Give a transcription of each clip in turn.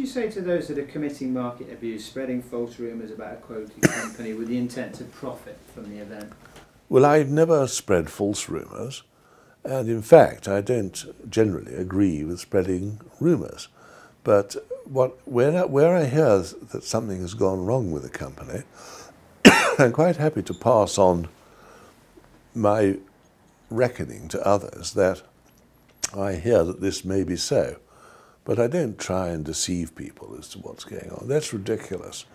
say to those that are committing market abuse, spreading false rumours about a quoted company with the intent to profit from the event? Well, I've never spread false rumours, and in fact I don't generally agree with spreading rumours. But where I hear that something has gone wrong with a company, I'm quite happy to pass on my reckoning to others that I hear that this may be so. But I don't try and deceive people as to what's going on. That's ridiculous.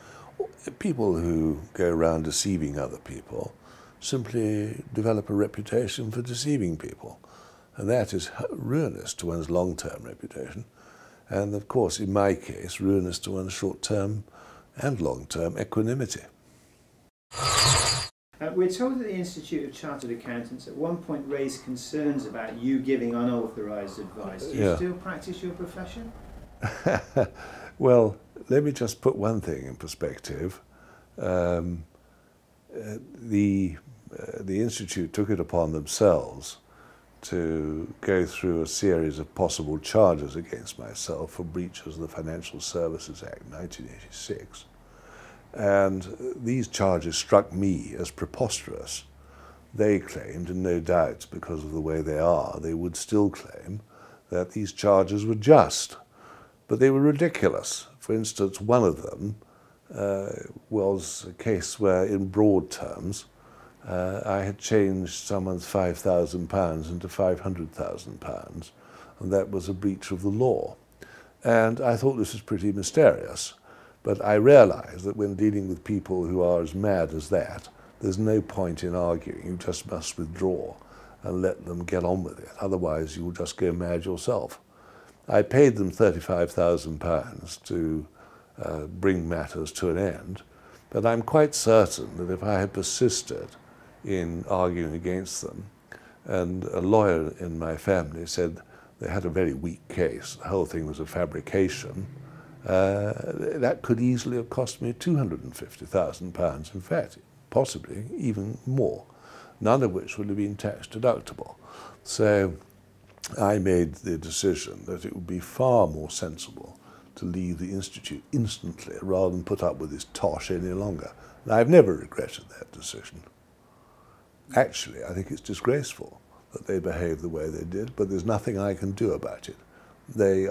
People who go around deceiving other people simply develop a reputation for deceiving people. And that is ruinous to one's long-term reputation. And of course, in my case, ruinous to one's short-term and long-term equanimity. We're told that the Institute of Chartered Accountants at one point raised concerns about you giving unauthorised advice. Do you still practice your profession? Well, let me just put one thing in perspective. The Institute took it upon themselves to go through a series of possible charges against myself for breaches of the Financial Services Act 1986. And these charges struck me as preposterous. They claimed, and no doubt because of the way they are, they would still claim that these charges were just. But they were ridiculous. For instance, one of them was a case where, in broad terms, I had changed someone's £5,000 into £500,000, and that was a breach of the law. And I thought this was pretty mysterious. But I realize that when dealing with people who are as mad as that, there's no point in arguing. You just must withdraw and let them get on with it. Otherwise, you will just go mad yourself. I paid them £35,000 to bring matters to an end, but I'm quite certain that if I had persisted in arguing against them, and a lawyer in my family said they had a very weak case, the whole thing was a fabrication, that could easily have cost me £250,000, in fact, possibly even more, none of which would have been tax deductible. So I made the decision that it would be far more sensible to leave the Institute instantly rather than put up with this tosh any longer. And I've never regretted that decision. Actually, I think it's disgraceful that they behaved the way they did, but there's nothing I can do about it. They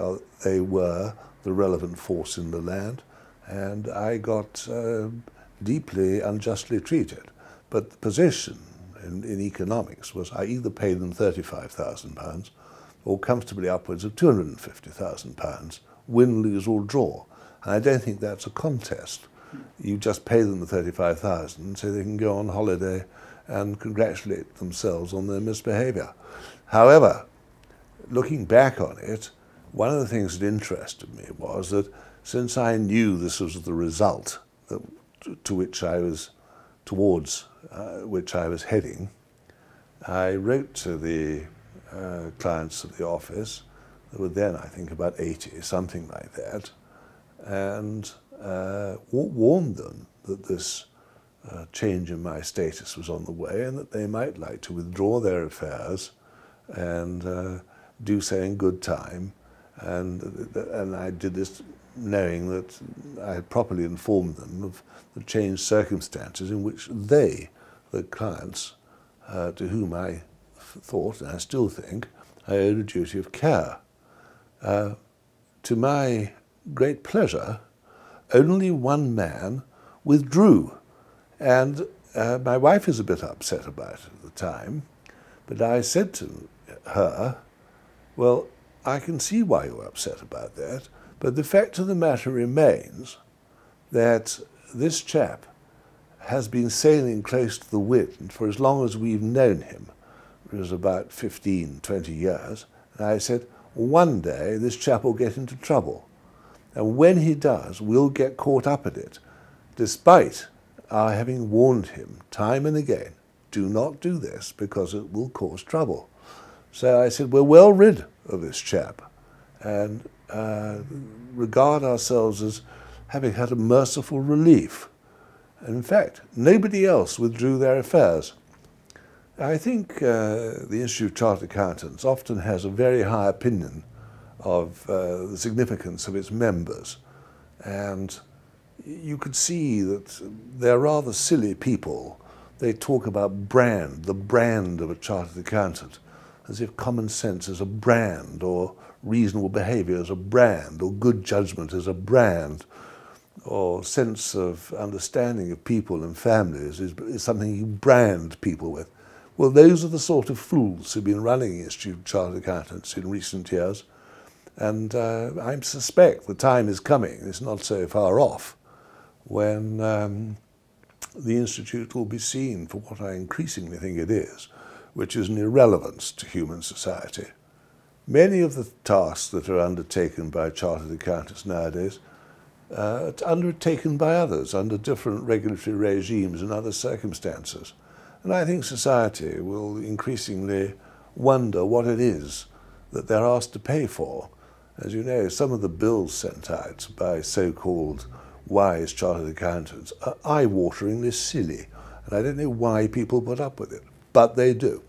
were the relevant force in the land, and I got deeply unjustly treated. But the position in economics was I either paid them £35,000 or comfortably upwards of £250,000, win, lose or draw. And I don't think that's a contest. You just pay them the £35,000 so they can go on holiday and congratulate themselves on their misbehaviour. However, looking back on it, one of the things that interested me was that since I knew this was the result towards which I was heading, I wrote to the clients of the office, there were then I think about 80, something like that, and warned them that this change in my status was on the way and that they might like to withdraw their affairs and do so in good time. And I did this knowing that I had properly informed them of the changed circumstances in which they, the clients, to whom I thought, and I still think, I owed a duty of care. To my great pleasure, only one man withdrew. And my wife is a bit upset about it at the time, but I said to her, well, I can see why you're upset about that, but the fact of the matter remains that this chap has been sailing close to the wind for as long as we've known him. It was about 15, 20 years. And I said, one day this chap will get into trouble. And when he does, we'll get caught up in it, despite our having warned him time and again, do not do this because it will cause trouble. So I said, we're well rid of this chap and regard ourselves as having had a merciful relief. And in fact, nobody else withdrew their affairs. I think the Institute of Chartered Accountants often has a very high opinion of the significance of its members. And you could see that they're rather silly people. They talk about brand, the brand of a chartered accountant, as if common sense is a brand, or reasonable behaviour is a brand, or good judgment is a brand, or sense of understanding of people and families is something you brand people with. Well, those are the sort of fools who've been running the Institute of Chartered Accountants in recent years, and I suspect the time is coming, it's not so far off, when the Institute will be seen for what I increasingly think it is, which is an irrelevance to human society. Many of the tasks that are undertaken by chartered accountants nowadays are undertaken by others under different regulatory regimes and other circumstances. And I think society will increasingly wonder what it is that they're asked to pay for. As you know, some of the bills sent out by so-called wise chartered accountants are eye-wateringly silly, and I don't know why people put up with it, but they do.